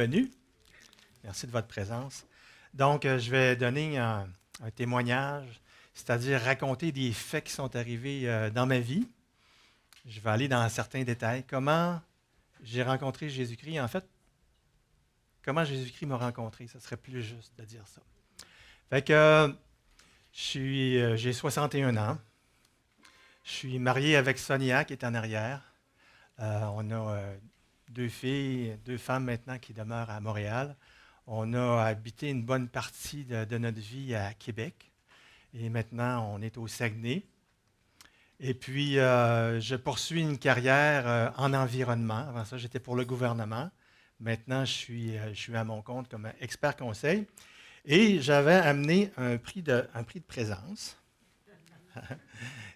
Bienvenue. Merci de votre présence. Donc, je vais donner un témoignage, c'est-à-dire raconter des faits qui sont arrivés dans ma vie. Je vais aller dans certains détails. Comment j'ai rencontré Jésus-Christ. En fait, comment Jésus-Christ m'a rencontré, ce serait plus juste de dire ça. Fait que j'ai 61 ans. Je suis marié avec Sonia qui est en arrière. On a deux filles, deux femmes maintenant qui demeurent à Montréal. On a habité une bonne partie de notre vie à Québec. Et maintenant, on est au Saguenay. Et puis, je poursuis une carrière en environnement. Avant ça, j'étais pour le gouvernement. Maintenant, je suis à mon compte comme expert conseil. Et j'avais amené un prix de présence.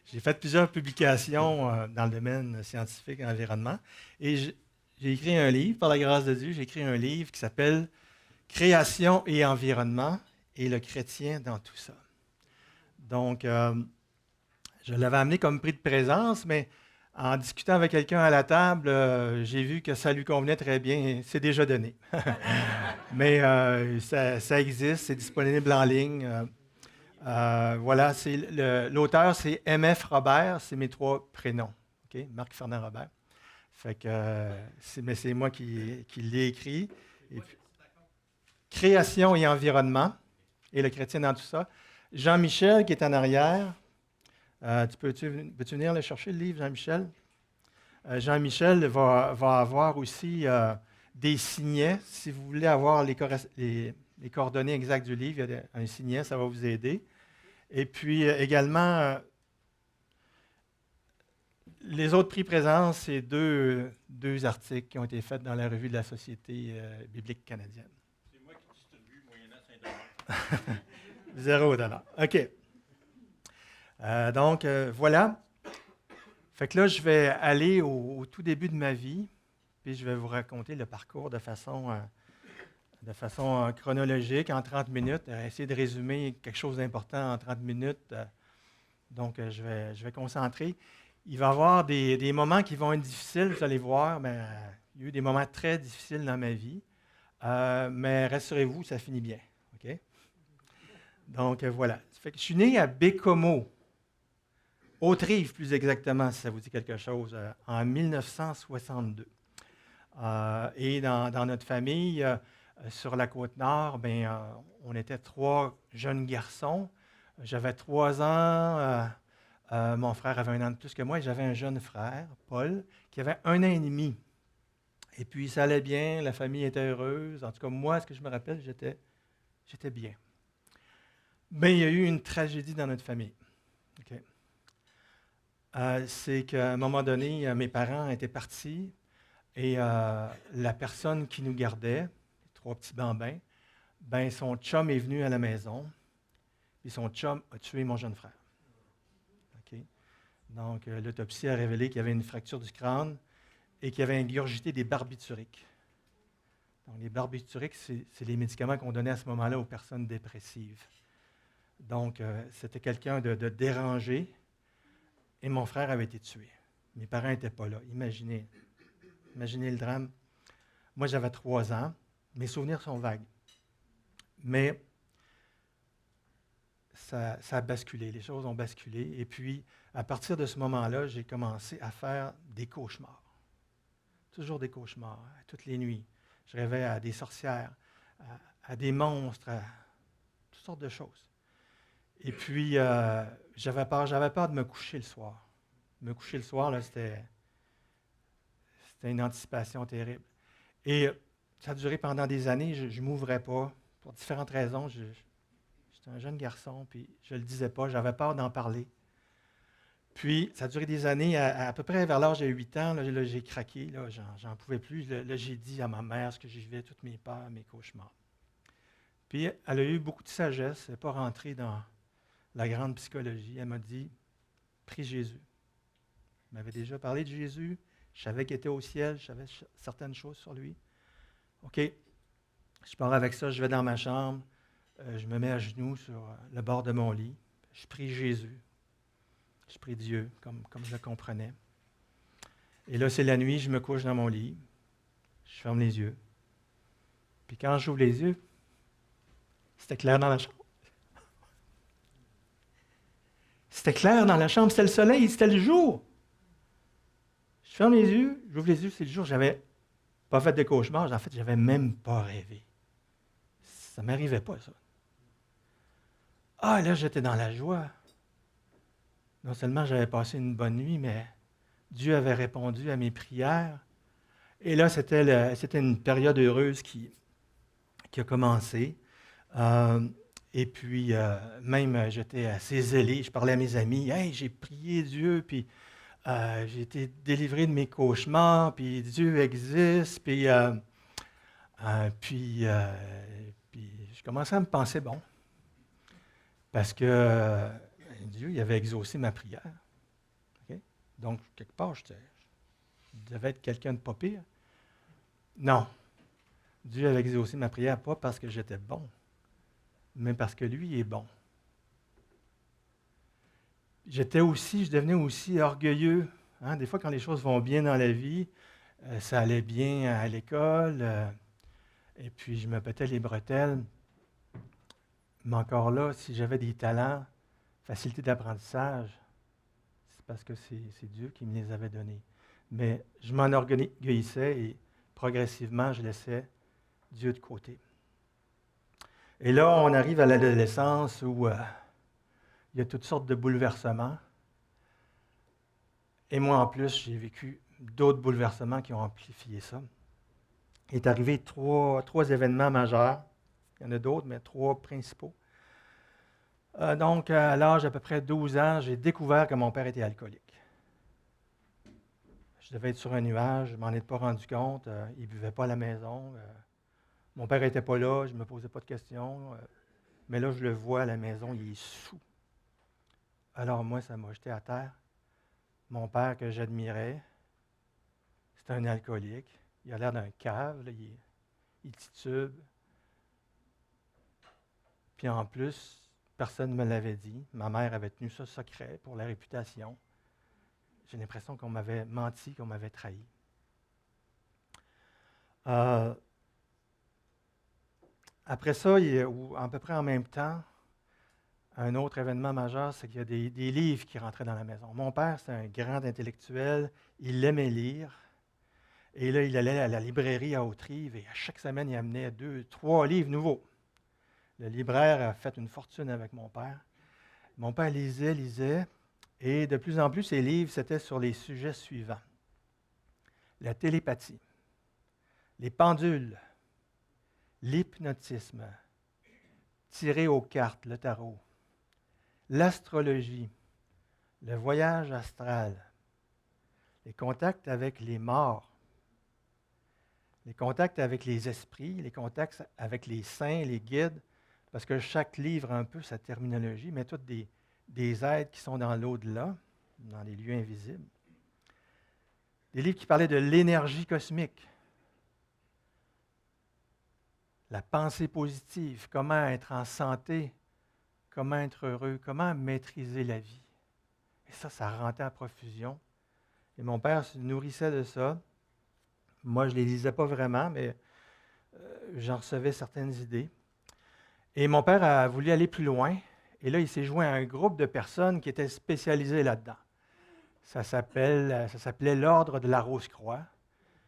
J'ai fait plusieurs publications dans le domaine scientifique et environnement. Et j'ai écrit un livre, par la grâce de Dieu, j'ai écrit un livre qui s'appelle Création et environnement et le chrétien dans tout ça. Donc, je l'avais amené comme prix de présence, mais en discutant avec quelqu'un à la table, j'ai vu que ça lui convenait très bien. C'est déjà donné. Mais ça existe, c'est disponible en ligne. Voilà, l'auteur, c'est M.F. Robert, c'est mes trois prénoms. Okay? Marc-Fernand Robert. Fait que, c'est moi qui l'ai écrit. Et puis, Création et environnement, et le chrétien dans tout ça. Jean-Michel, qui est en arrière. Peux-tu venir le chercher, le livre, Jean-Michel? Jean-Michel va avoir aussi des signets. Si vous voulez avoir les coordonnées exactes du livre, il y a un signet, ça va vous aider. Et puis également, les autres prix présents, c'est deux articles qui ont été faits dans la revue de la Société biblique canadienne. C'est moi qui distribue moyennant $5. $0. OK. Donc, voilà. Fait que là, je vais aller au tout début de ma vie, puis je vais vous raconter le parcours de façon chronologique, en 30 minutes, essayer de résumer quelque chose d'important en 30 minutes. Donc, je vais concentrer. Il va y avoir des moments qui vont être difficiles, vous allez voir, mais il y a eu des moments très difficiles dans ma vie, mais rassurez-vous, ça finit bien. OK? Donc, voilà. Fait que je suis né à Bécomo, Haute-Rive plus exactement, si ça vous dit quelque chose, en 1962. Et dans notre famille, sur la Côte-Nord, on était trois jeunes garçons. J'avais 3 ans, mon frère avait 1 an de plus que moi, et j'avais un jeune frère, Paul, qui avait 1 an et demi. Et puis, ça allait bien, la famille était heureuse. En tout cas, moi, ce que je me rappelle, j'étais bien. Mais il y a eu une tragédie dans notre famille. Okay. C'est qu'à un moment donné, mes parents étaient partis et la personne qui nous gardait, les 3 petits bambins, son chum est venu à la maison et son chum a tué mon jeune frère. Okay. Donc, l'autopsie a révélé qu'il y avait une fracture du crâne et qu'il avait ingurgité des barbituriques. Donc, les barbituriques, c'est les médicaments qu'on donnait à ce moment-là aux personnes dépressives. Donc, c'était quelqu'un de dérangé et mon frère avait été tué. Mes parents n'étaient pas là. Imaginez le drame. Moi, j'avais 3 ans. Mes souvenirs sont vagues. Mais ça a basculé. Les choses ont basculé. Et puis, à partir de ce moment-là, j'ai commencé à faire des cauchemars. Toujours des cauchemars, toutes les nuits. Je rêvais à des sorcières, à des monstres, à toutes sortes de choses. Et puis, j'avais peur de me coucher le soir. Me coucher le soir, là, c'était une anticipation terrible. Et ça a duré pendant des années, je ne m'ouvrais pas, pour différentes raisons. J'étais un jeune garçon, puis je ne le disais pas, j'avais peur d'en parler. Puis, ça a duré des années, à peu près vers l'âge de 8 ans, là, j'ai craqué, là, j'en pouvais plus. Là, j'ai dit à ma mère ce que je vivais, toutes mes peurs, mes cauchemars. Puis, elle a eu beaucoup de sagesse, elle n'est pas rentrée dans la grande psychologie. Elle m'a dit, prie Jésus. Elle m'avait déjà parlé de Jésus, je savais qu'il était au ciel, je savais certaines choses sur lui. OK, je pars avec ça, je vais dans ma chambre, je me mets à genoux sur le bord de mon lit, je prie Jésus, je prie Dieu comme je le comprenais. Et là, c'est la nuit, je me couche dans mon lit, je ferme les yeux. Puis quand j'ouvre les yeux, c'était clair dans la chambre. C'était clair dans la chambre, c'était le soleil, c'était le jour. Je ferme les yeux, j'ouvre les yeux, c'est le jour. J'avais pas fait de cauchemar, en fait, j'avais même pas rêvé. Ça ne m'arrivait pas, ça. Ah, là, j'étais dans la joie. Non seulement j'avais passé une bonne nuit, mais Dieu avait répondu à mes prières. Et là, c'était une période heureuse qui a commencé. Et puis, même, j'étais assez zélé. Je parlais à mes amis. Hey, j'ai prié Dieu, puis j'ai été délivré de mes cauchemars, puis Dieu existe. Puis je commençais à me penser bon. Parce que Dieu, il avait exaucé ma prière. Okay? Donc, quelque part, je devais être quelqu'un de pas pire. Non. Dieu avait exaucé ma prière, pas parce que j'étais bon, mais parce que lui est bon. Je devenais aussi orgueilleux. Hein? Des fois, quand les choses vont bien dans la vie, ça allait bien à l'école, et puis je me pétais les bretelles. Mais encore là, si j'avais des talents, facilité d'apprentissage, c'est parce que c'est Dieu qui me les avait donnés. Mais je m'en orgueillissais et progressivement, je laissais Dieu de côté. Et là, on arrive à l'adolescence où il y a toutes sortes de bouleversements. Et moi, en plus, j'ai vécu d'autres bouleversements qui ont amplifié ça. Il est arrivé trois événements majeurs. Il y en a d'autres, mais trois principaux. Donc, à l'âge d'à peu près 12 ans, j'ai découvert que mon père était alcoolique. Je devais être sur un nuage, je ne m'en étais pas rendu compte. Il ne buvait pas à la maison. Mon père n'était pas là, je ne me posais pas de questions. Mais là, je le vois à la maison, il est sous. Alors moi, ça m'a jeté à terre. Mon père que j'admirais, c'est un alcoolique. Il a l'air d'un cave, là, il titube. Puis en plus, personne ne me l'avait dit. Ma mère avait tenu ça secret pour la réputation. J'ai l'impression qu'on m'avait menti, qu'on m'avait trahi. Après ça, à peu près en même temps, un autre événement majeur, c'est qu'il y a des livres qui rentraient dans la maison. Mon père, c'est un grand intellectuel, il aimait lire. Et là, il allait à la librairie à Haute-Rive et à chaque semaine, il amenait 2, 3 livres nouveaux. Le libraire a fait une fortune avec mon père. Mon père lisait, et de plus en plus, ses livres, c'était sur les sujets suivants. La télépathie, les pendules, l'hypnotisme, tirer aux cartes, le tarot, l'astrologie, le voyage astral, les contacts avec les morts, les contacts avec les esprits, les contacts avec les saints, les guides, parce que chaque livre a un peu sa terminologie, mais toutes des êtres qui sont dans l'au-delà, dans les lieux invisibles. Des livres qui parlaient de l'énergie cosmique, la pensée positive, comment être en santé, comment être heureux, comment maîtriser la vie. Et ça rentrait à profusion. Et mon père se nourrissait de ça. Moi, je ne les lisais pas vraiment, mais j'en recevais certaines idées. Et mon père a voulu aller plus loin. Et là, il s'est joint à un groupe de personnes qui étaient spécialisées là-dedans. Ça s'appelait l'Ordre de la Rose-Croix.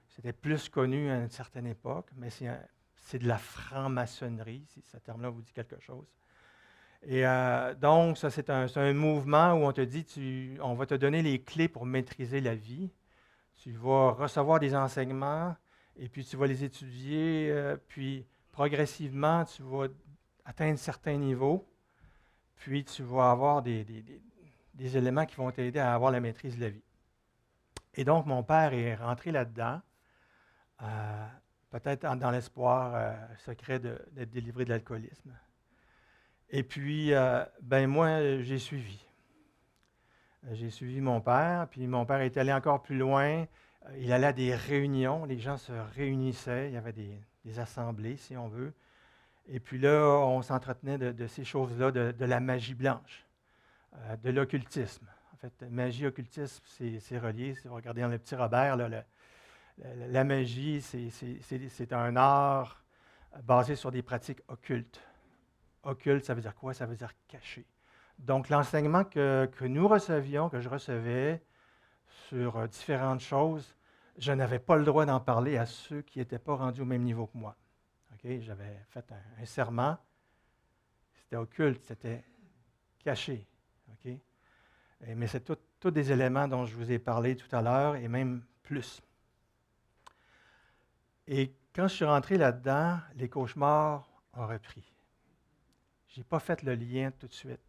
C'était plus connu à une certaine époque, mais c'est de la franc-maçonnerie, si ce terme-là vous dit quelque chose. Et donc, ça, c'est un mouvement où on te dit, on va te donner les clés pour maîtriser la vie. Tu vas recevoir des enseignements, et puis tu vas les étudier, puis progressivement, tu vas atteindre certains niveaux, puis tu vas avoir des éléments qui vont t'aider à avoir la maîtrise de la vie. Et donc, mon père est rentré là-dedans, peut-être dans l'espoir secret d'être délivré de l'alcoolisme. Et puis, moi, j'ai suivi. J'ai suivi mon père, puis mon père est allé encore plus loin. Il allait à des réunions, les gens se réunissaient, il y avait des assemblées, si on veut. Et puis là, on s'entretenait de ces choses-là, de la magie blanche, de l'occultisme. En fait, magie, occultisme, c'est relié. Si vous regardez dans le petit Robert, là, la magie, c'est un art basé sur des pratiques occultes. Occulte, ça veut dire quoi? Ça veut dire caché. Donc, l'enseignement que nous recevions, que je recevais sur différentes choses, je n'avais pas le droit d'en parler à ceux qui n'étaient pas rendus au même niveau que moi. Okay? J'avais fait un serment, c'était occulte, c'était caché. Okay? Mais c'est tous des éléments dont je vous ai parlé tout à l'heure, et même plus. Et quand je suis rentré là-dedans, les cauchemars ont repris. Je n'ai pas fait le lien tout de suite.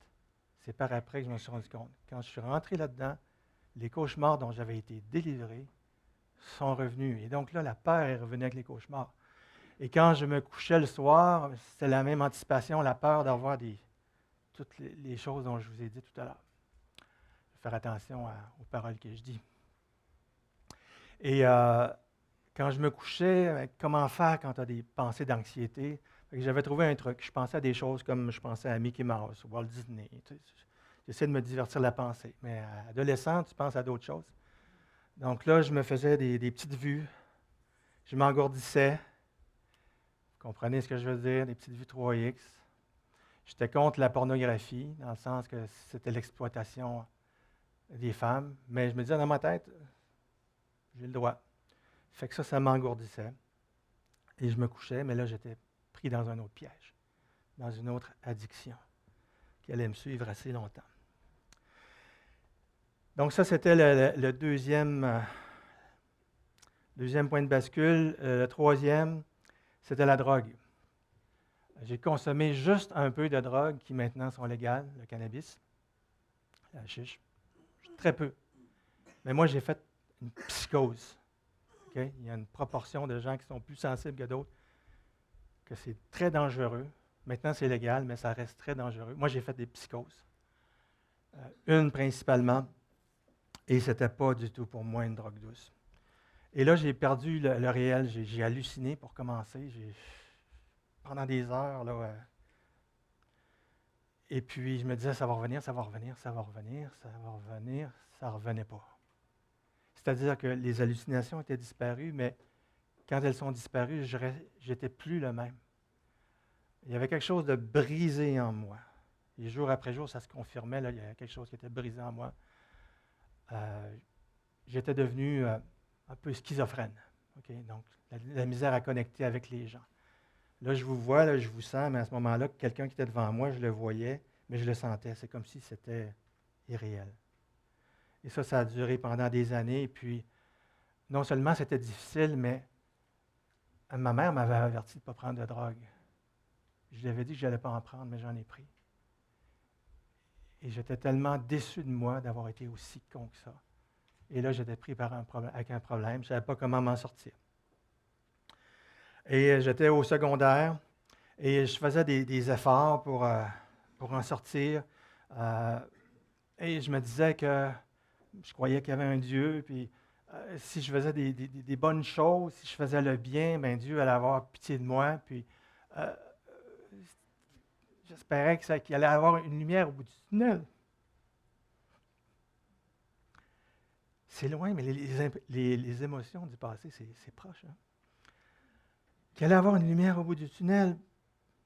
C'est par après que je me suis rendu compte. Quand je suis rentré là-dedans, les cauchemars dont j'avais été délivré sont revenus. Et donc là, la peur est revenue avec les cauchemars. Et quand je me couchais le soir, c'était la même anticipation, la peur d'avoir toutes les choses dont je vous ai dit tout à l'heure. Je vais faire attention aux paroles que je dis. Et quand je me couchais, comment faire quand tu as des pensées d'anxiété? J'avais trouvé un truc. Je pensais à des choses comme je pensais à Mickey Mouse, Walt Disney. J'essaie de me divertir la pensée. Mais adolescent, tu penses à d'autres choses. Donc là, je me faisais des petites vues. Je m'engourdissais. Vous comprenez ce que je veux dire? Des petites vues 3X. J'étais contre la pornographie, dans le sens que c'était l'exploitation des femmes. Mais je me disais dans ma tête, j'ai le droit. Fait que ça m'engourdissait. Et je me couchais, mais là, j'étais pris dans un autre piège, dans une autre addiction qui allait me suivre assez longtemps. Donc ça, c'était le deuxième point de bascule. Le troisième, c'était la drogue. J'ai consommé juste un peu de drogue qui maintenant sont légales, le cannabis, la chiche, très peu. Mais moi, j'ai fait une psychose. Okay? Il y a une proportion de gens qui sont plus sensibles que d'autres, que c'est très dangereux. Maintenant, c'est légal, mais ça reste très dangereux. Moi, j'ai fait des psychoses. Une principalement, et ce n'était pas du tout pour moi une drogue douce. Et là, j'ai perdu le réel. J'ai halluciné pour commencer. Pendant des heures, là. Et puis, je me disais, ça va revenir, ça va revenir, ça va revenir, ça va revenir. Ça ne revenait pas. C'est-à-dire que les hallucinations étaient disparues, mais quand elles sont disparues, je n'étais plus le même. Il y avait quelque chose de brisé en moi. Et jour après jour, ça se confirmait, là, il y avait quelque chose qui était brisé en moi. J'étais devenu un peu schizophrène. Okay? Donc, la misère à connecter avec les gens. Là, je vous vois, là, je vous sens, mais à ce moment-là, quelqu'un qui était devant moi, je le voyais, mais je le sentais. C'est comme si c'était irréel. Et ça a duré pendant des années. Et puis, non seulement c'était difficile, mais ma mère m'avait averti de ne pas prendre de drogue. Je lui avais dit que je n'allais pas en prendre, mais j'en ai pris. Et j'étais tellement déçu de moi d'avoir été aussi con que ça. Et là, j'étais pris avec un problème. Je ne savais pas comment m'en sortir. Et j'étais au secondaire et je faisais des efforts pour en sortir. Et je me disais que je croyais qu'il y avait un Dieu, puis si je faisais des bonnes choses, si je faisais le bien, bien Dieu allait avoir pitié de moi. Puis j'espérais qu'il allait avoir une lumière au bout du tunnel. C'est loin, mais les émotions du passé, c'est proche. Hein? Qu'il allait avoir une lumière au bout du tunnel,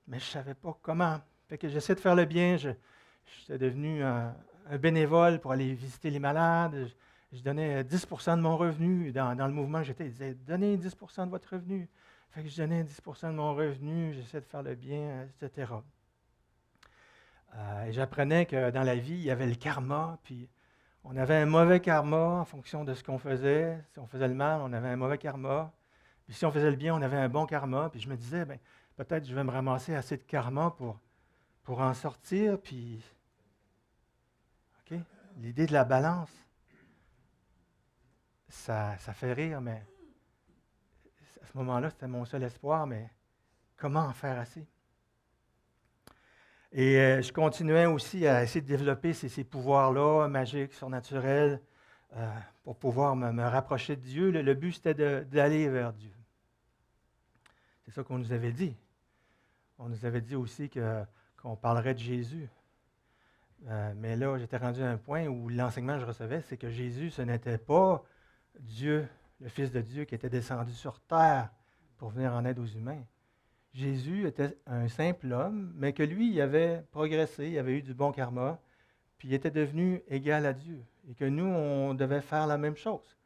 mais je ne savais pas comment. Fait que j'essaie de faire le bien. J'étais devenu un bénévole pour aller visiter les malades. Je donnais 10 % de mon revenu. Dans le mouvement que j'étais, ils disaient « Donnez 10 % de votre revenu ». Fait que je donnais 10 % de mon revenu, j'essaie de faire le bien, etc. Et j'apprenais que dans la vie, il y avait le karma, puis on avait un mauvais karma en fonction de ce qu'on faisait. Si on faisait le mal, on avait un mauvais karma. Puis si on faisait le bien, on avait un bon karma. Puis je me disais, bien, peut-être je vais me ramasser assez de karma pour en sortir. Puis, OK, l'idée de la balance, ça fait rire, mais à ce moment-là, c'était mon seul espoir, mais comment en faire assez? Et je continuais aussi à essayer de développer ces pouvoirs-là, magiques, surnaturels, pour pouvoir me rapprocher de Dieu. Le but, c'était d'aller vers Dieu. C'est ça qu'on nous avait dit. On nous avait dit aussi qu'on parlerait de Jésus. Mais là, j'étais rendu à un point où l'enseignement que je recevais, c'est que Jésus, ce n'était pas Dieu, le Fils de Dieu, qui était descendu sur terre pour venir en aide aux humains. Jésus était un simple homme, mais que lui, il avait progressé, il avait eu du bon karma, puis il était devenu égal à Dieu. Et que nous, on devait faire la même chose,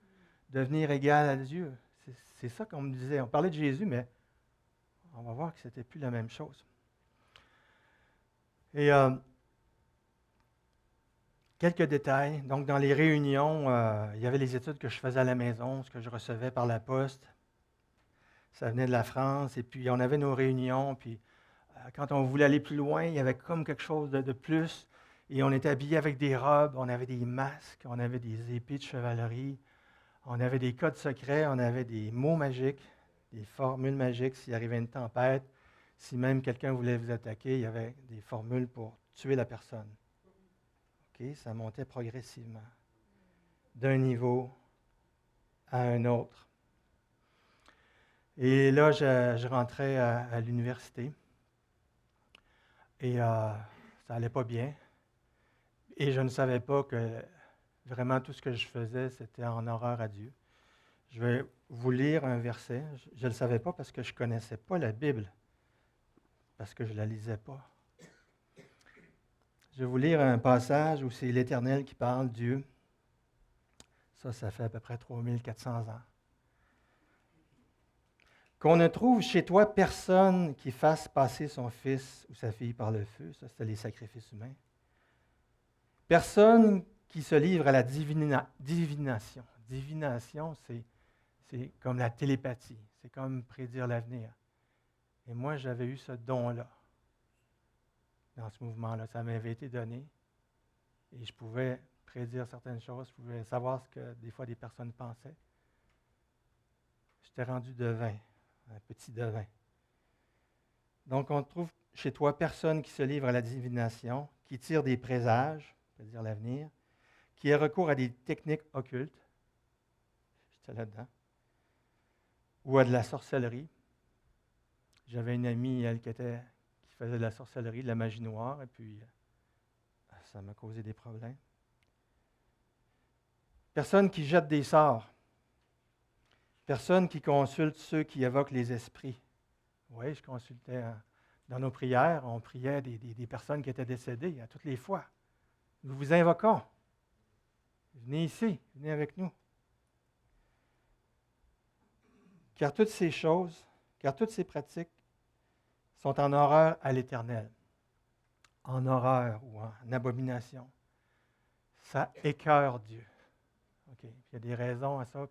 devenir égal à Dieu. C'est ça qu'on me disait. On parlait de Jésus, mais on va voir que ce n'était plus la même chose. Et quelques détails. Donc, dans les réunions, il y avait les études que je faisais à la maison, ce que je recevais par la poste. Ça venait de la France. Et puis, on avait nos réunions. Puis, quand on voulait aller plus loin, il y avait comme quelque chose de plus. Et on était habillés avec des robes, on avait des masques, on avait des épées de chevalerie, on avait des codes secrets, on avait des mots magiques, des formules magiques s'il arrivait une tempête. Si même quelqu'un voulait vous attaquer, il y avait des formules pour tuer la personne. OK, ça montait progressivement, d'un niveau à un autre. Et là, je rentrais à l'université. Et ça n'allait pas bien. Et je ne savais pas que vraiment tout ce que je faisais, c'était en horreur à Dieu. Je vais vous lire un verset. Je ne le savais pas parce que je ne connaissais pas la Bible, parce que je ne la lisais pas. Je vais vous lire un passage où c'est l'Éternel qui parle, Dieu. Ça fait à peu près 3400 ans. Qu'on ne trouve chez toi personne qui fasse passer son fils ou sa fille par le feu. Ça, c'était les sacrifices humains. Personne qui se livre à la divination. Divination, c'est comme la télépathie. C'est comme prédire l'avenir. Et moi, j'avais eu ce don-là dans ce mouvement-là. Ça m'avait été donné. Et je pouvais prédire certaines choses. Je pouvais savoir ce que des fois des personnes pensaient. J'étais rendu devin, un petit devin. Donc, on ne trouve chez toi personne qui se livre à la divination, qui tire des présages, c'est-à-dire l'avenir, qui a recours à des techniques occultes, j'étais là-dedans, ou à de la sorcellerie. J'avais une amie, elle, qui faisait de la sorcellerie, de la magie noire, et puis ça m'a causé des problèmes. Personne qui jette des sorts. Personne qui consulte ceux qui évoquent les esprits. Oui, je consultais dans nos prières, on priait des personnes qui étaient décédées à toutes les fois. Nous vous invoquons. Venez ici, venez avec nous. Car toutes ces pratiques sont en horreur à l'Éternel. En horreur ou en abomination. Ça écœure Dieu. Okay. Il y a des raisons à ça,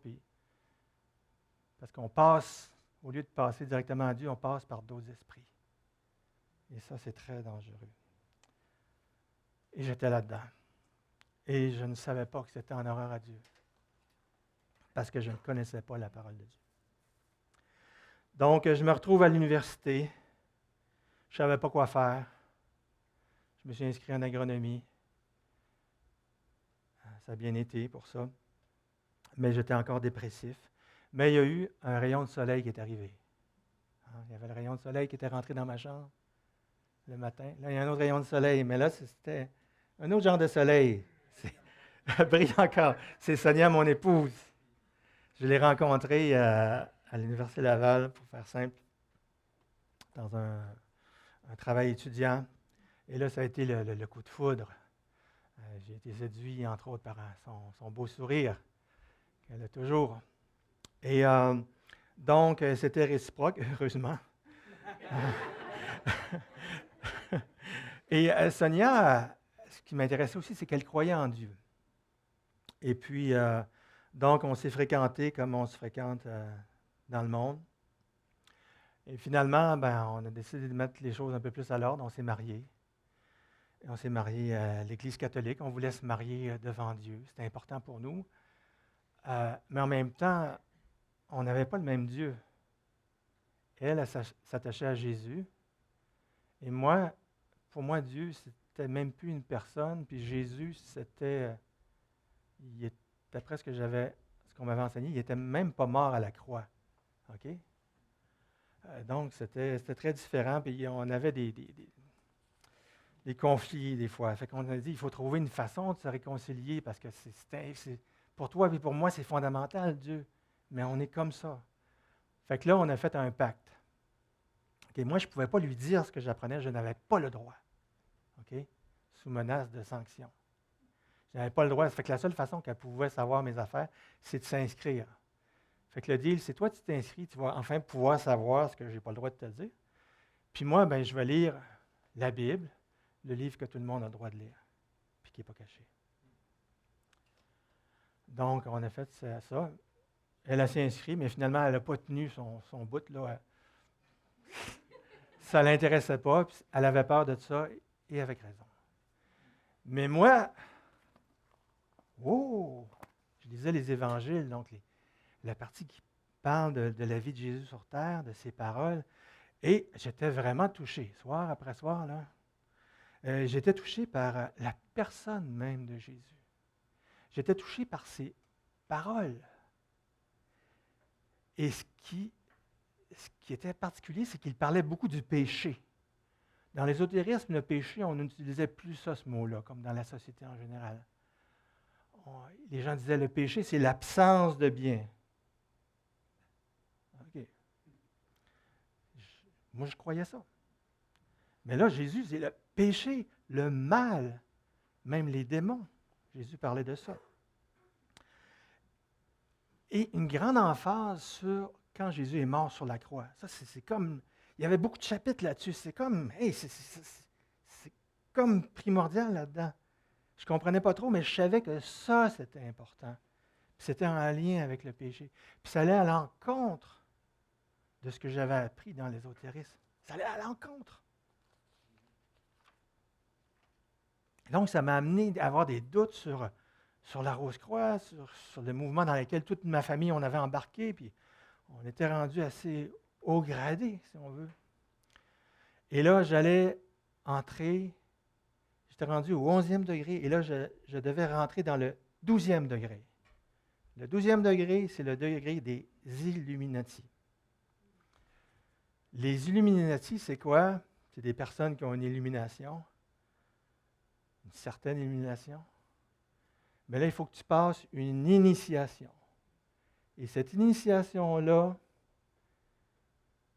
parce qu'on passe, au lieu de passer directement à Dieu, on passe par d'autres esprits. Et ça, c'est très dangereux. Et j'étais là-dedans. Et je ne savais pas que c'était en horreur à Dieu. Parce que je ne connaissais pas la parole de Dieu. Donc, je me retrouve à l'université. Je ne savais pas quoi faire. Je me suis inscrit en agronomie. Ça a bien été pour ça. Mais j'étais encore dépressif. Mais il y a eu un rayon de soleil qui est arrivé. Il y avait le rayon de soleil qui était rentré dans ma chambre le matin. Là, il y a un autre rayon de soleil. Mais là, c'était un autre genre de soleil. Elle brille encore. C'est Sonia, mon épouse. Je l'ai rencontrée à l'Université Laval, pour faire simple, dans un travail étudiant. Et là, ça a été le coup de foudre. J'ai été séduit, entre autres, par son beau sourire qu'elle a toujours. Et donc, c'était réciproque, heureusement. Et Sonia, ce qui m'intéressait aussi, c'est qu'elle croyait en Dieu. Et puis, donc, on s'est fréquentés comme on se fréquente dans le monde. Et finalement, on a décidé de mettre les choses un peu plus à l'ordre. On s'est mariés. Et on s'est mariés à l'Église catholique. On voulait se marier devant Dieu. C'était important pour nous. Mais en même temps, on n'avait pas le même Dieu. Elle s'attachait à Jésus. Et moi, pour moi, Dieu, c'était même plus une personne. Puis Jésus, d'après ce qu'on m'avait enseigné, il n'était même pas mort à la croix. OK? Donc, c'était très différent. Puis on avait des conflits des fois. Fait qu'on a dit, il faut trouver une façon de se réconcilier parce que pour toi et pour moi, c'est fondamental, Dieu. Mais on est comme ça. Fait que là, on a fait un pacte OK, moi, je ne pouvais pas lui dire ce que j'apprenais, je n'avais pas le droit. OK? Sous menace de sanction. Je n'avais pas le droit. Ça fait que la seule façon qu'elle pouvait savoir mes affaires, c'est de s'inscrire. Fait que le deal, c'est toi, tu t'inscris, tu vas enfin pouvoir savoir ce que je n'ai pas le droit de te dire. Puis moi, ben, je vais lire la Bible, le livre que tout le monde a le droit de lire, puis qui n'est pas caché. Donc, on a fait ça. Elle s'est inscrite, mais finalement, elle n'a pas tenu son bout. Là. Ça ne l'intéressait pas, puis elle avait peur de ça, et avec raison. Mais moi, je lisais les évangiles, donc la partie qui parle de la vie de Jésus sur terre, de ses paroles, et j'étais vraiment touché, soir après soir, là. J'étais touché par la personne même de Jésus. J'étais touché par ses paroles. Et ce qui était particulier, c'est qu'il parlait beaucoup du péché. Dans l'ésotérisme, le péché, on n'utilisait plus ça, ce mot-là, comme dans la société en général. Les gens disaient le péché, c'est l'absence de bien. OK. Moi, je croyais ça. Mais là, Jésus, c'est le péché, le mal, même les démons. Jésus parlait de ça. Et une grande emphase sur quand Jésus est mort sur la croix. Ça, c'est comme, il y avait beaucoup de chapitres là-dessus. C'est comme, c'est comme primordial là-dedans. Je ne comprenais pas trop, mais je savais que ça, c'était important. Puis c'était en lien avec le péché. Puis ça allait à l'encontre de ce que j'avais appris dans l'ésotérisme. Ça allait à l'encontre. Donc, ça m'a amené à avoir des doutes sur la Rose-Croix, sur le mouvement dans lequel toute ma famille, on avait embarqué, puis on était rendu assez haut gradé, si on veut. Et là, j'allais entrer, j'étais rendu au 11e degré, et là, je devais rentrer dans le 12e degré. Le 12e degré, c'est le degré des Illuminati. Les Illuminati, c'est quoi? C'est des personnes qui ont une illumination, une certaine illumination. Mais là, il faut que tu passes une initiation. Et cette initiation-là,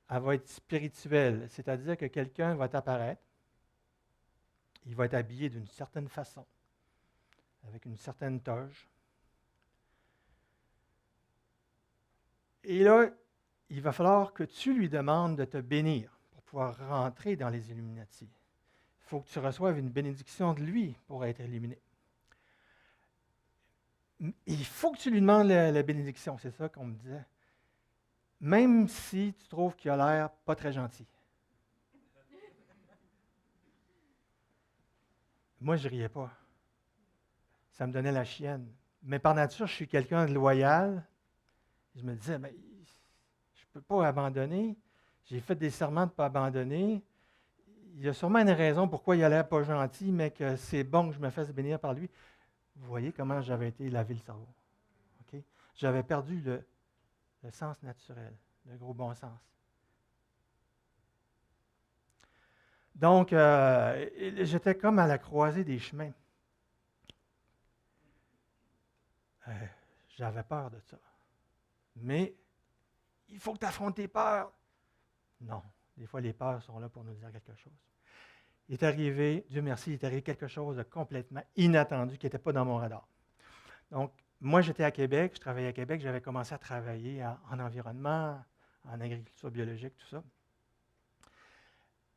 elle va être spirituelle, c'est-à-dire que quelqu'un va t'apparaître, il va être habillé d'une certaine façon, avec une certaine toge. Et là, il va falloir que tu lui demandes de te bénir pour pouvoir rentrer dans les Illuminati. Il faut que tu reçoives une bénédiction de lui pour être illuminé. Il faut que tu lui demandes la bénédiction, c'est ça qu'on me disait. Même si tu trouves qu'il a l'air pas très gentil. Moi, je ne riais pas. Ça me donnait la chienne. Mais par nature, je suis quelqu'un de loyal. Je me disais, mais je ne peux pas abandonner. J'ai fait des serments de ne pas abandonner. Il y a sûrement une raison pourquoi il a l'air pas gentil, mais que c'est bon que je me fasse bénir par lui. Vous voyez comment j'avais été lavé le cerveau. Okay? J'avais perdu le sens naturel, le gros bon sens. Donc, j'étais comme à la croisée des chemins. J'avais peur de ça. Mais il faut que tu affrontes tes peurs. Non, des fois les peurs sont là pour nous dire quelque chose. Il est arrivé, Dieu merci, il est arrivé quelque chose de complètement inattendu qui n'était pas dans mon radar. Donc, moi, j'étais à Québec, je travaillais à Québec, j'avais commencé à travailler en environnement, en agriculture biologique, tout ça.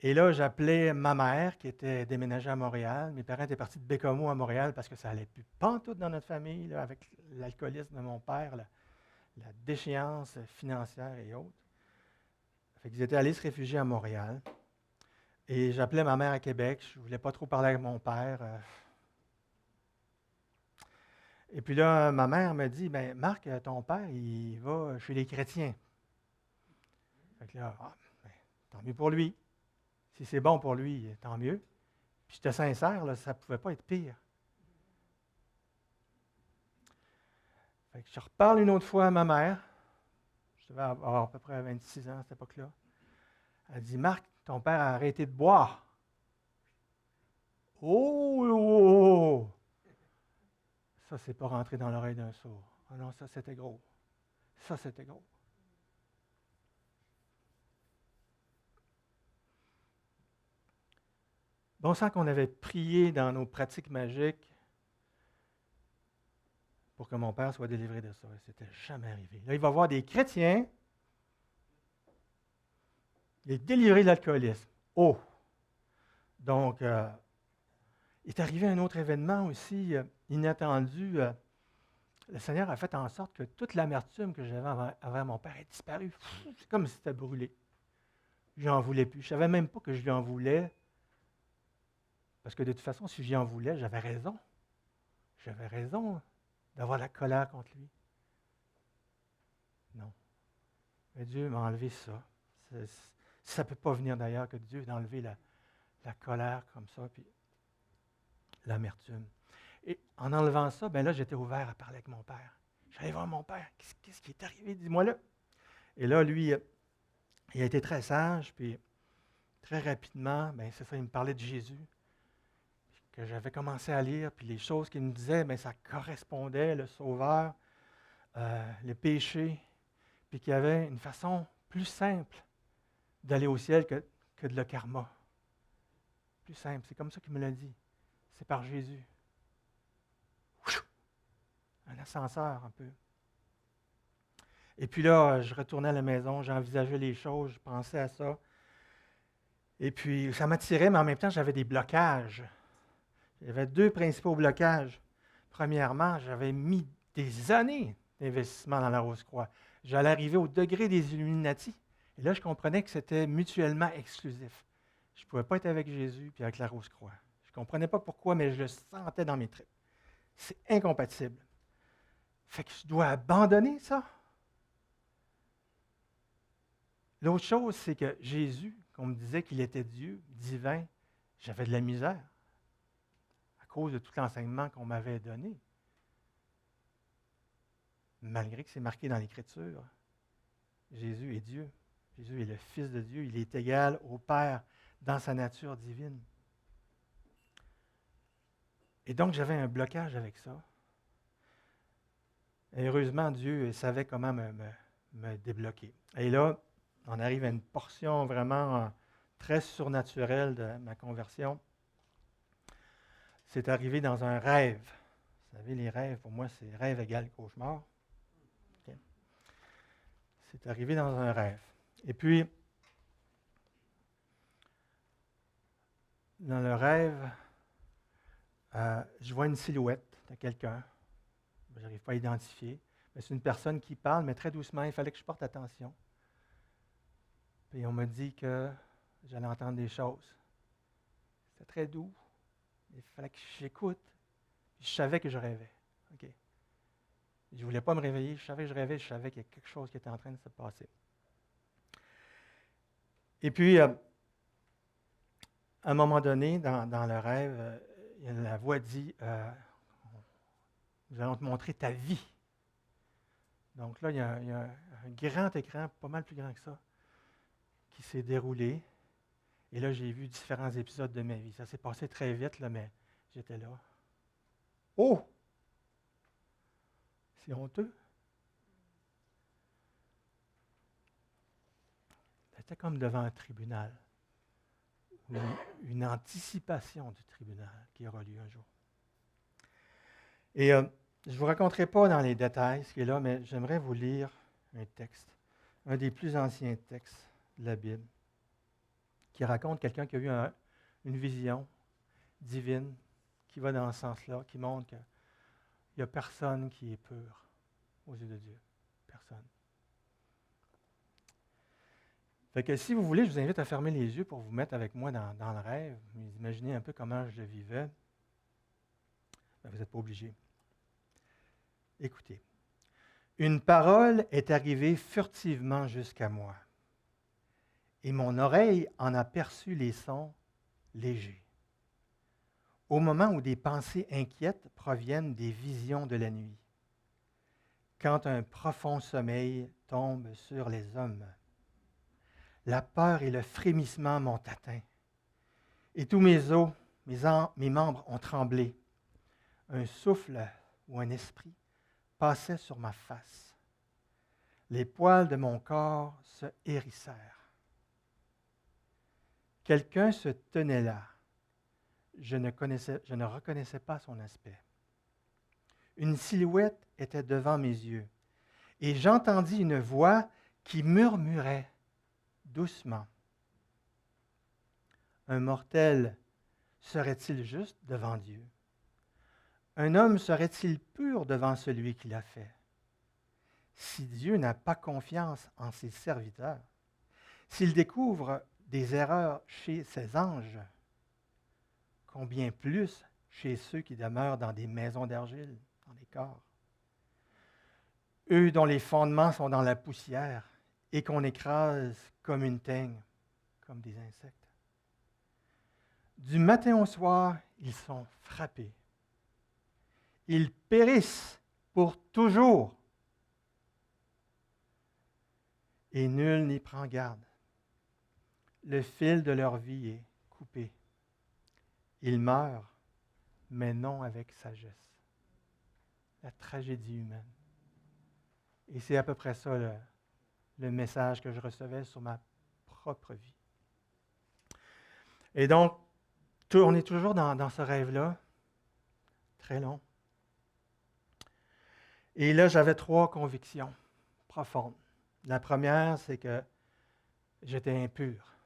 Et là, j'appelais ma mère, qui était déménagée à Montréal. Mes parents étaient partis de Bécomo à Montréal parce que ça allait plus pantoute dans notre famille, là, avec l'alcoolisme de mon père, la déchéance financière et autres. Fait qu'ils étaient allés se réfugier à Montréal. Et j'appelais ma mère à Québec. Je ne voulais pas trop parler avec mon père. Et puis là, ma mère me dit, ben Marc, ton père, il va chez les chrétiens. Fait que là, ben, tant mieux pour lui. Si c'est bon pour lui, tant mieux. Puis j'étais sincère, là, ça ne pouvait pas être pire. Fait que je reparle une autre fois à ma mère. Je devais avoir à peu près 26 ans à cette époque-là. Elle dit, Marc, ton père a arrêté de boire. Oh! Ça, c'est pas rentré dans l'oreille d'un sourd. Ah non, ça, c'était gros. Ça, c'était gros. Bon sang qu'on avait prié dans nos pratiques magiques pour que mon père soit délivré de ça. C'était jamais arrivé. Là, il va voir des chrétiens. Il est délivré de l'alcoolisme. Oh! Donc, il est arrivé un autre événement aussi inattendu. Le Seigneur a fait en sorte que toute l'amertume que j'avais envers mon père ait disparu. C'est comme si c'était brûlé. Je n'en voulais plus. Je ne savais même pas que je lui en voulais. Parce que de toute façon, si j'y en voulais, j'avais raison. J'avais raison d'avoir la colère contre lui. Non. Mais Dieu m'a enlevé ça. Ça ne peut pas venir d'ailleurs que Dieu ait enlevé la colère comme ça, puis l'amertume. Et en enlevant ça, ben là, j'étais ouvert à parler avec mon père. J'allais voir mon père. Qu'est-ce qui est arrivé? Dis-moi-le. Et là, lui, il a été très sage, puis très rapidement, ben c'est ça, il me parlait de Jésus, que j'avais commencé à lire, puis les choses qu'il me disait, ben ça correspondait, le Sauveur, les péchés, puis qu'il y avait une façon plus simple d'aller au ciel que de le karma. Plus simple, c'est comme ça qu'il me l'a dit. C'est par Jésus. Un ascenseur un peu. Et puis là, je retournais à la maison, j'envisageais les choses, je pensais à ça. Et puis, ça m'attirait, mais en même temps, j'avais des blocages. Il y avait deux principaux blocages. Premièrement, j'avais mis des années d'investissement dans la Rose-Croix. J'allais arriver au degré des Illuminati. Et là, je comprenais que c'était mutuellement exclusif. Je ne pouvais pas être avec Jésus puis avec la Rose-Croix. Je ne comprenais pas pourquoi, mais je le sentais dans mes tripes. C'est incompatible. Fait que je dois abandonner ça. L'autre chose, c'est que Jésus, qu'on me disait qu'il était Dieu, divin, j'avais de la misère à cause de tout l'enseignement qu'on m'avait donné. Malgré que c'est marqué dans l'Écriture, Jésus est Dieu. Jésus est le Fils de Dieu. Il est égal au Père dans sa nature divine. Et donc, j'avais un blocage avec ça. Et heureusement, Dieu savait comment me débloquer. Et là, on arrive à une portion vraiment très surnaturelle de ma conversion. C'est arrivé dans un rêve. Vous savez, les rêves, pour moi, c'est rêve égale cauchemar. Okay. C'est arrivé dans un rêve. Et puis, dans le rêve, je vois une silhouette de quelqu'un. Je n'arrive pas à identifier. Mais c'est une personne qui parle, mais très doucement. Il fallait que je porte attention. Puis on m'a dit que j'allais entendre des choses. C'était très doux. Il fallait que j'écoute. Je savais que je rêvais. Okay. Je ne voulais pas me réveiller. Je savais que je rêvais. Je savais qu'il y a quelque chose qui était en train de se passer. Et puis, à un moment donné, dans le rêve, la voix dit nous allons te montrer ta vie. Donc là, il y a un grand écran, pas mal plus grand que ça, qui s'est déroulé. Et là, j'ai vu différents épisodes de ma vie. Ça s'est passé très vite, là, mais j'étais là. Oh! C'est honteux. C'était comme devant un tribunal. Une anticipation du tribunal qui aura lieu un jour. Et je ne vous raconterai pas dans les détails ce qui est là, mais j'aimerais vous lire un texte, un des plus anciens textes de la Bible, qui raconte quelqu'un qui a eu une vision divine qui va dans ce sens-là, qui montre qu'il n'y a personne qui est pur aux yeux de Dieu. Personne. Fait que si vous voulez, je vous invite à fermer les yeux pour vous mettre avec moi dans le rêve. Imaginez un peu comment je le vivais. Ben, vous n'êtes pas obligé. Écoutez. Une parole est arrivée furtivement jusqu'à moi, et mon oreille en a perçu les sons légers. Au moment où des pensées inquiètes proviennent des visions de la nuit, quand un profond sommeil tombe sur les hommes, la peur et le frémissement m'ont atteint, et tous mes os, mes membres ont tremblé. Un souffle ou un esprit passait sur ma face. Les poils de mon corps se hérissèrent. Quelqu'un se tenait là, je ne reconnaissais pas son aspect. Une silhouette était devant mes yeux, et j'entendis une voix qui murmurait doucement. Un mortel serait-il juste devant Dieu? Un homme serait-il pur devant celui qui l'a fait? Si Dieu n'a pas confiance en ses serviteurs, s'il découvre des erreurs chez ses anges, combien plus chez ceux qui demeurent dans des maisons d'argile, dans les corps? Eux dont les fondements sont dans la poussière et qu'on écrase comme une teigne, comme des insectes. Du matin au soir, ils sont frappés. Ils périssent pour toujours. Et nul n'y prend garde. Le fil de leur vie est coupé. Ils meurent, mais non avec sagesse. La tragédie humaine. Et c'est à peu près ça le message que je recevais sur ma propre vie. Et donc, on est toujours dans ce rêve-là, très long. Et là, j'avais 3 convictions profondes. La première, c'est que j'étais impur.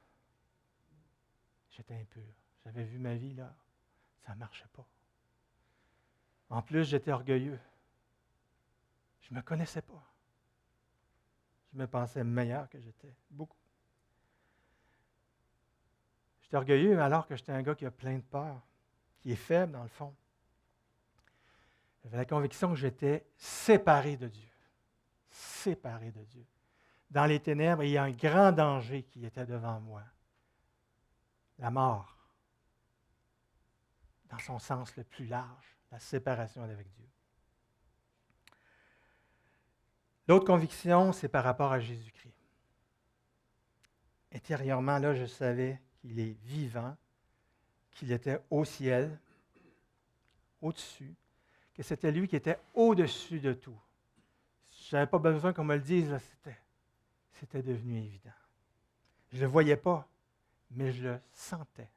J'étais impur. J'avais vu ma vie, là, ça ne marchait pas. En plus, j'étais orgueilleux. Je ne me connaissais pas. Je me pensais meilleur que j'étais, beaucoup. J'étais orgueilleux alors que j'étais un gars qui a plein de peur, qui est faible dans le fond. J'avais la conviction que j'étais séparé de Dieu. Séparé de Dieu. Dans les ténèbres, il y a un grand danger qui était devant moi. La mort. Dans son sens le plus large, la séparation avec Dieu. L'autre conviction, c'est par rapport à Jésus-Christ. Intérieurement, là, je savais qu'il est vivant, qu'il était au ciel, au-dessus, que c'était lui qui était au-dessus de tout. Je n'avais pas besoin qu'on me le dise, là, c'était devenu évident. Je ne le voyais pas, mais je le sentais.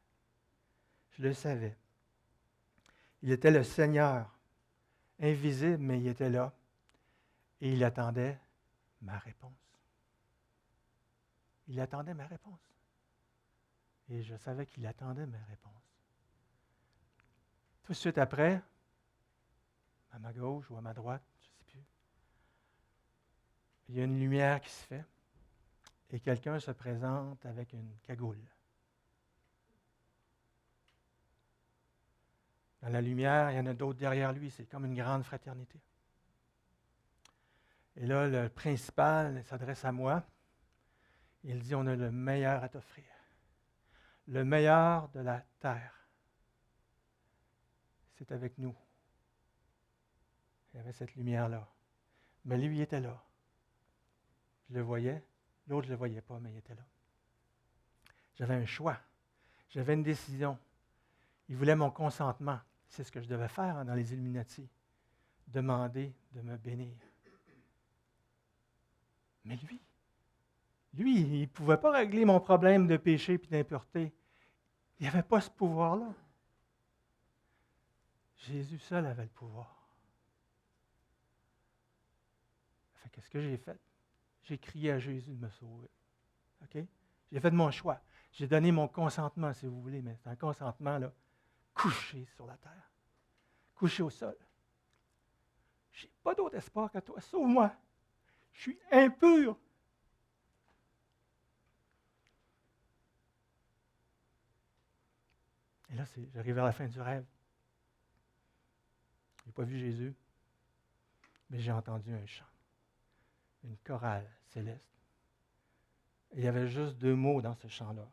Je le savais. Il était le Seigneur, invisible, mais il était là. Et il attendait ma réponse. Il attendait ma réponse. Et je savais qu'il attendait ma réponse. Tout de suite après, à ma gauche ou à ma droite, je ne sais plus, il y a une lumière qui se fait et quelqu'un se présente avec une cagoule. Dans la lumière, il y en a d'autres derrière lui, c'est comme une grande fraternité. Et là, le principal s'adresse à moi. Il dit, on a le meilleur à t'offrir. Le meilleur de la terre. C'est avec nous. Il y avait cette lumière-là. Mais lui, il était là. Je le voyais. L'autre, je ne le voyais pas, mais il était là. J'avais un choix. J'avais une décision. Il voulait mon consentement. C'est ce que je devais faire dans les Illuminati. Demander de me bénir. Mais lui, il ne pouvait pas régler mon problème de péché et d'impureté. Il n'avait pas ce pouvoir-là. Jésus seul avait le pouvoir. Fait qu'est-ce que j'ai fait? J'ai crié à Jésus de me sauver. OK? J'ai fait mon choix. J'ai donné mon consentement, si vous voulez, mais c'est un consentement là, couché sur la terre, couché au sol. Je n'ai pas d'autre espoir que toi. Sauve-moi. Je suis impur. Et là, j'arrive à la fin du rêve. Je n'ai pas vu Jésus, mais j'ai entendu un chant, une chorale céleste. Et il y avait juste 2 mots dans ce chant-là.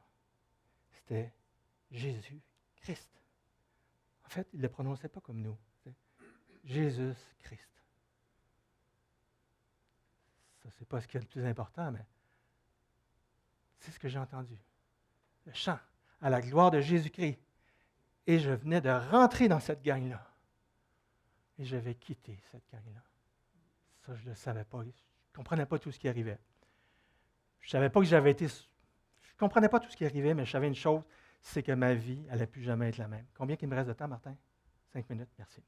C'était Jésus, Christ. En fait, il ne le prononçait pas comme nous. C'était Jésus, Christ. Ça, ce n'est pas ce qui est le plus important, mais c'est ce que j'ai entendu. Le chant à la gloire de Jésus-Christ. Et je venais de rentrer dans cette gang-là. Et je vais quitter cette gang-là. Ça, je ne le savais pas. Je ne comprenais pas tout ce qui arrivait. Je ne savais pas que j'avais été... Je ne comprenais pas tout ce qui arrivait, mais je savais une chose, c'est que ma vie n'allait plus jamais être la même. Combien il me reste de temps, Martin? 5 minutes, merci.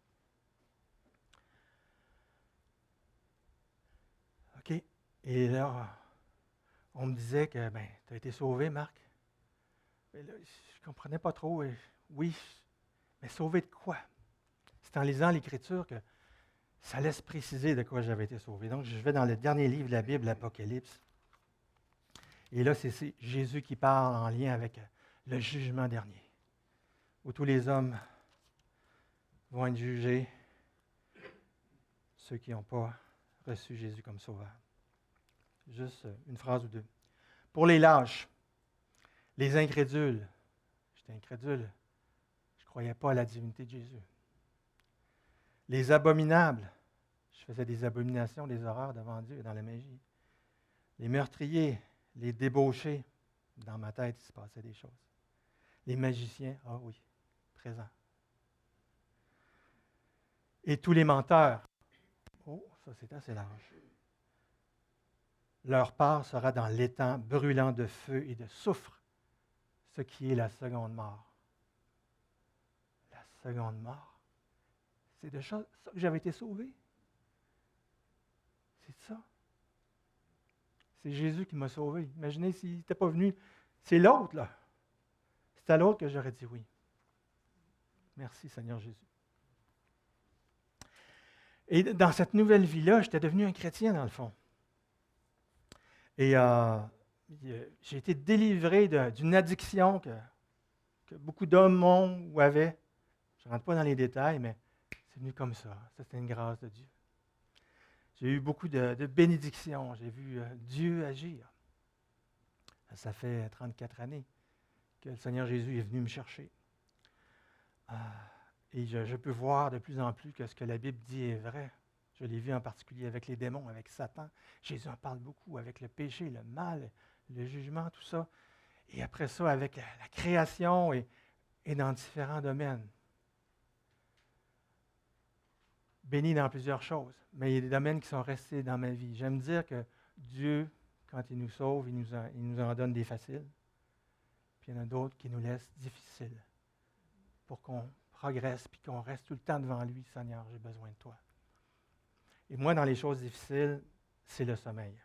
OK. Et là, on me disait que, tu as été sauvé, Marc. Mais là, je ne comprenais pas trop. Et, oui, mais sauvé de quoi? C'est en lisant l'Écriture que ça laisse préciser de quoi j'avais été sauvé. Donc, je vais dans le dernier livre de la Bible, l'Apocalypse. Et là, c'est Jésus qui parle en lien avec le jugement dernier, où tous les hommes vont être jugés, ceux qui n'ont pas reçu Jésus comme sauveur. Juste une phrase ou deux. Pour les lâches, les incrédules, j'étais incrédule, je ne croyais pas à la divinité de Jésus. Les abominables, je faisais des abominations, des horreurs devant Dieu dans la magie. Les meurtriers, les débauchés, dans ma tête, il se passait des choses. Les magiciens, ah oui, présents. Et tous les menteurs, oh, ça c'est assez large. Leur part sera dans l'étang brûlant de feu et de soufre, ce qui est la seconde mort. La seconde mort, c'est de ça que j'avais été sauvé. C'est ça. C'est Jésus qui m'a sauvé. Imaginez s'il n'était pas venu. C'est l'autre, là. C'est à l'autre que j'aurais dit oui. Merci, Seigneur Jésus. Et dans cette nouvelle vie-là, j'étais devenu un chrétien, dans le fond. Et j'ai été délivré d'une addiction que beaucoup d'hommes ont ou avaient. Je ne rentre pas dans les détails, mais c'est venu comme ça. Ça, c'était une grâce de Dieu. J'ai eu beaucoup de bénédictions. J'ai vu Dieu agir. Ça fait 34 années que le Seigneur Jésus est venu me chercher. Et je peux voir de plus en plus que ce que la Bible dit est vrai. Je l'ai vu en particulier avec les démons, avec Satan. Jésus en parle beaucoup, avec le péché, le mal, le jugement, tout ça. Et après ça, avec la création et dans différents domaines. Béni dans plusieurs choses, mais il y a des domaines qui sont restés dans ma vie. J'aime dire que Dieu, quand il nous sauve, il nous en donne des faciles. Puis il y en a d'autres qui nous laissent difficiles pour qu'on progresse puis qu'on reste tout le temps devant lui. Seigneur, j'ai besoin de toi. Et moi, dans les choses difficiles, c'est le sommeil.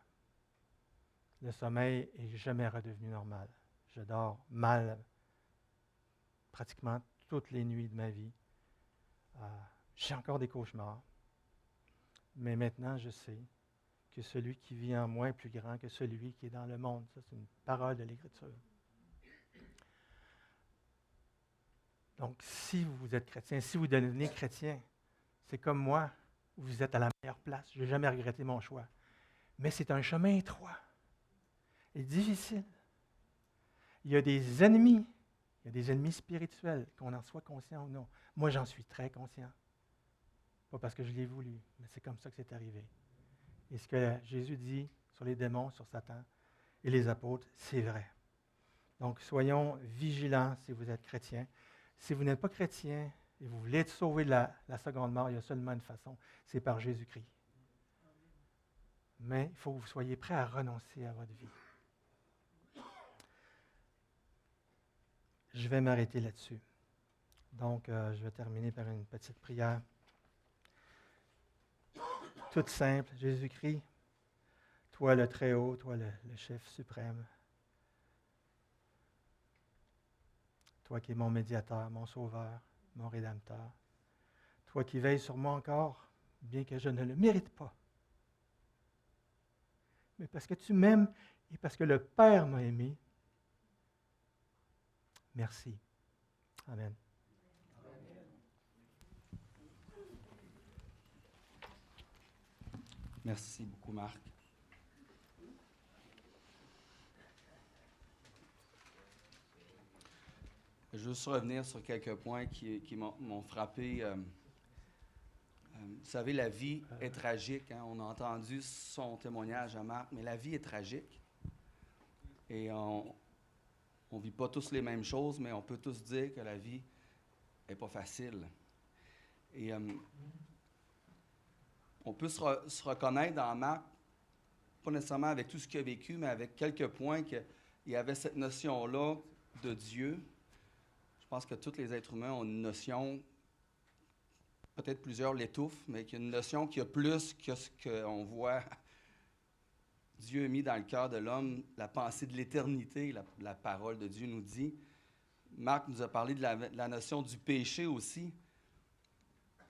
Le sommeil n'est jamais redevenu normal. Je dors mal pratiquement toutes les nuits de ma vie. J'ai encore des cauchemars. Mais maintenant, je sais que celui qui vit en moi est plus grand que celui qui est dans le monde. Ça, c'est une parole de l'Écriture. Donc, si vous êtes chrétien, si vous devenez chrétien, c'est comme moi, vous êtes à la meilleure place. Je n'ai jamais regretté mon choix. Mais c'est un chemin étroit et difficile. Il y a des ennemis. Il y a des ennemis spirituels, qu'on en soit conscient ou non. Moi, j'en suis très conscient. Pas parce que je l'ai voulu, mais c'est comme ça que c'est arrivé. Et ce que Jésus dit sur les démons, sur Satan et les apôtres, c'est vrai. Donc, soyons vigilants si vous êtes chrétien. Si vous n'êtes pas chrétien et vous voulez être sauvé de la seconde mort, il y a seulement une façon, c'est par Jésus-Christ. Mais il faut que vous soyez prêts à renoncer à votre vie. Je vais m'arrêter là-dessus. Donc, je vais terminer par une petite prière. Toute simple, Jésus-Christ, toi le Très-Haut, toi le chef suprême, toi qui es mon médiateur, mon sauveur, mon rédempteur, toi qui veilles sur moi encore, bien que je ne le mérite pas. Mais parce que tu m'aimes et parce que le Père m'a aimé, merci. Amen. Merci beaucoup, Marc. Je veux juste revenir sur quelques points qui m'ont frappé. Vous savez, la vie est tragique. Hein? On a entendu son témoignage à Marc, mais la vie est tragique. Et on ne vit pas tous les mêmes choses, mais on peut tous dire que la vie n'est pas facile. Et on peut se reconnaître dans Marc, pas nécessairement avec tout ce qu'il a vécu, mais avec quelques points qu'il y avait cette notion-là de Dieu, pense que tous les êtres humains ont une notion, peut-être plusieurs l'étouffent, mais qu'il y a une notion qui a plus que ce qu'on voit. Dieu a mis dans le cœur de l'homme la pensée de l'éternité, la parole de Dieu nous dit. Marc nous a parlé de la notion du péché aussi.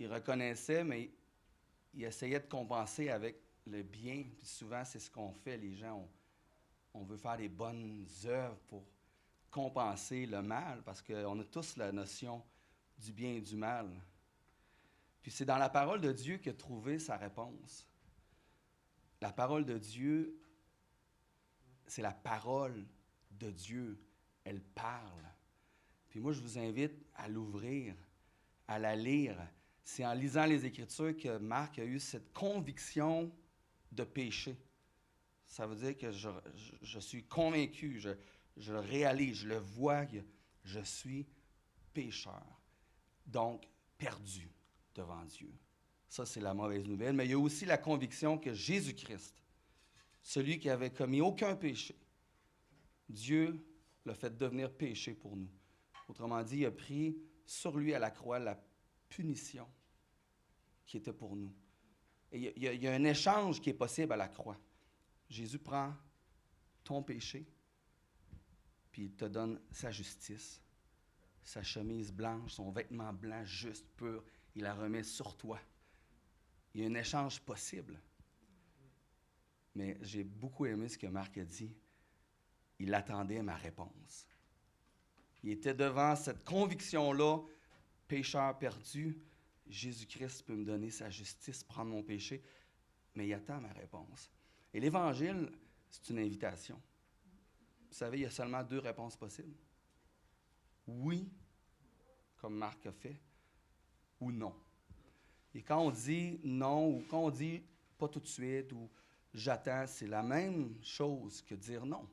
Il reconnaissait, mais il essayait de compenser avec le bien. Puis souvent, c'est ce qu'on fait, les gens. On veut faire des bonnes œuvres pour compenser le mal, parce qu'on a tous la notion du bien et du mal. Puis c'est dans la parole de Dieu qu'il a trouvé sa réponse. La parole de Dieu, c'est la parole de Dieu. Elle parle. Puis moi, je vous invite à l'ouvrir, à la lire. C'est en lisant les Écritures que Marc a eu cette conviction de péché. Ça veut dire que je suis convaincu, je le réalise, je le vois, que je suis pécheur. Donc, perdu devant Dieu. Ça, c'est la mauvaise nouvelle. Mais il y a aussi la conviction que Jésus-Christ, celui qui avait commis aucun péché, Dieu l'a fait devenir péché pour nous. Autrement dit, il a pris sur lui à la croix la punition qui était pour nous. Et il y a un échange qui est possible à la croix. Jésus prend ton péché, puis il te donne sa justice, sa chemise blanche, son vêtement blanc, juste, pur, il la remet sur toi. Il y a un échange possible. Mais j'ai beaucoup aimé ce que Marc a dit. Il attendait ma réponse. Il était devant cette conviction-là, pécheur perdu, Jésus-Christ peut me donner sa justice, prendre mon péché, mais il attend ma réponse. Et l'Évangile, c'est une invitation. Vous savez, il y a seulement 2 réponses possibles. Oui, comme Marc a fait, ou non. Et quand on dit non, ou quand on dit pas tout de suite, ou j'attends, c'est la même chose que dire non.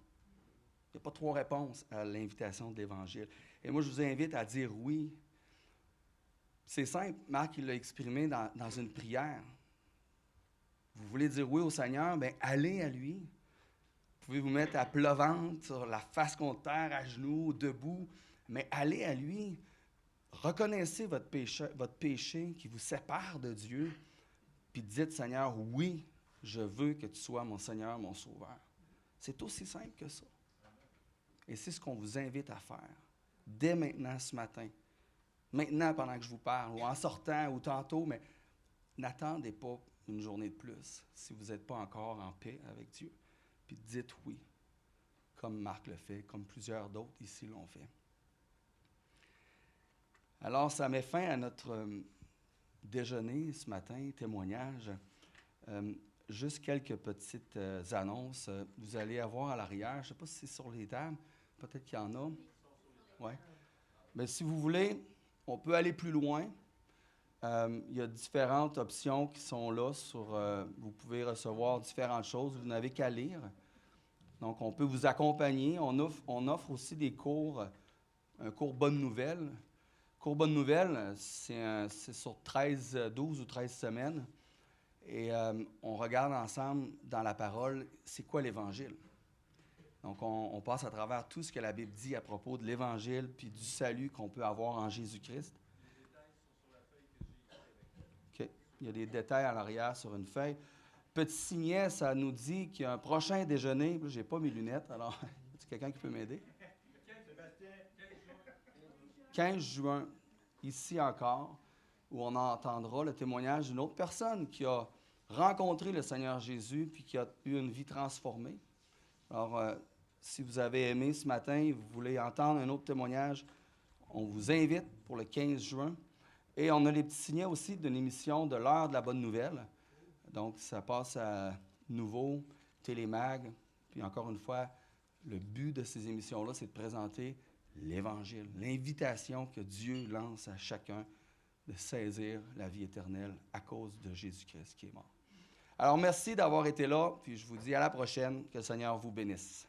Il n'y a pas 3 réponses à l'invitation de l'Évangile. Et moi, je vous invite à dire oui. C'est simple, Marc il l'a exprimé dans une prière. Vous voulez dire oui au Seigneur, bien allez à lui. Vous pouvez vous mettre à plat ventre, sur la face contre terre, à genoux, debout, mais allez à lui. Reconnaissez votre péché qui vous sépare de Dieu, puis dites, Seigneur, oui, je veux que tu sois mon Seigneur, mon Sauveur. C'est aussi simple que ça. Et c'est ce qu'on vous invite à faire, dès maintenant, ce matin. Maintenant, pendant que je vous parle, ou en sortant, ou tantôt, mais n'attendez pas une journée de plus si vous n'êtes pas encore en paix avec Dieu. Puis dites oui, comme Marc le fait, comme plusieurs d'autres ici l'ont fait. Alors, ça met fin à notre déjeuner ce matin, témoignage. Juste quelques petites annonces. Vous allez avoir à l'arrière, je ne sais pas si c'est sur les tables, peut-être qu'il y en a. Oui. Mais si vous voulez, on peut aller plus loin. Il y a différentes options qui sont là. Vous pouvez recevoir différentes choses. Vous n'avez qu'à lire. Donc, on peut vous accompagner. On offre aussi des cours, un cours Bonne Nouvelle. Cours Bonne Nouvelle, c'est sur 12 ou 13 semaines. Et on regarde ensemble dans la parole, c'est quoi l'Évangile. Donc, on passe à travers tout ce que la Bible dit à propos de l'Évangile puis du salut qu'on peut avoir en Jésus-Christ. OK. Il y a des détails à l'arrière sur une feuille. Petit signet, ça nous dit qu'il y a un prochain déjeuner. Je n'ai pas mes lunettes, alors, est-ce quelqu'un qui peut m'aider? 15 juin, ici encore, où on entendra le témoignage d'une autre personne qui a rencontré le Seigneur Jésus puis qui a eu une vie transformée. Alors, si vous avez aimé ce matin et vous voulez entendre un autre témoignage, on vous invite pour le 15 juin. Et on a les petits signets aussi d'une émission de l'heure de la bonne nouvelle. Donc, ça passe à Nouveau, Télémag. Puis encore une fois, le but de ces émissions-là, c'est de présenter l'Évangile, l'invitation que Dieu lance à chacun de saisir la vie éternelle à cause de Jésus-Christ qui est mort. Alors, merci d'avoir été là, puis je vous dis à la prochaine. Que le Seigneur vous bénisse.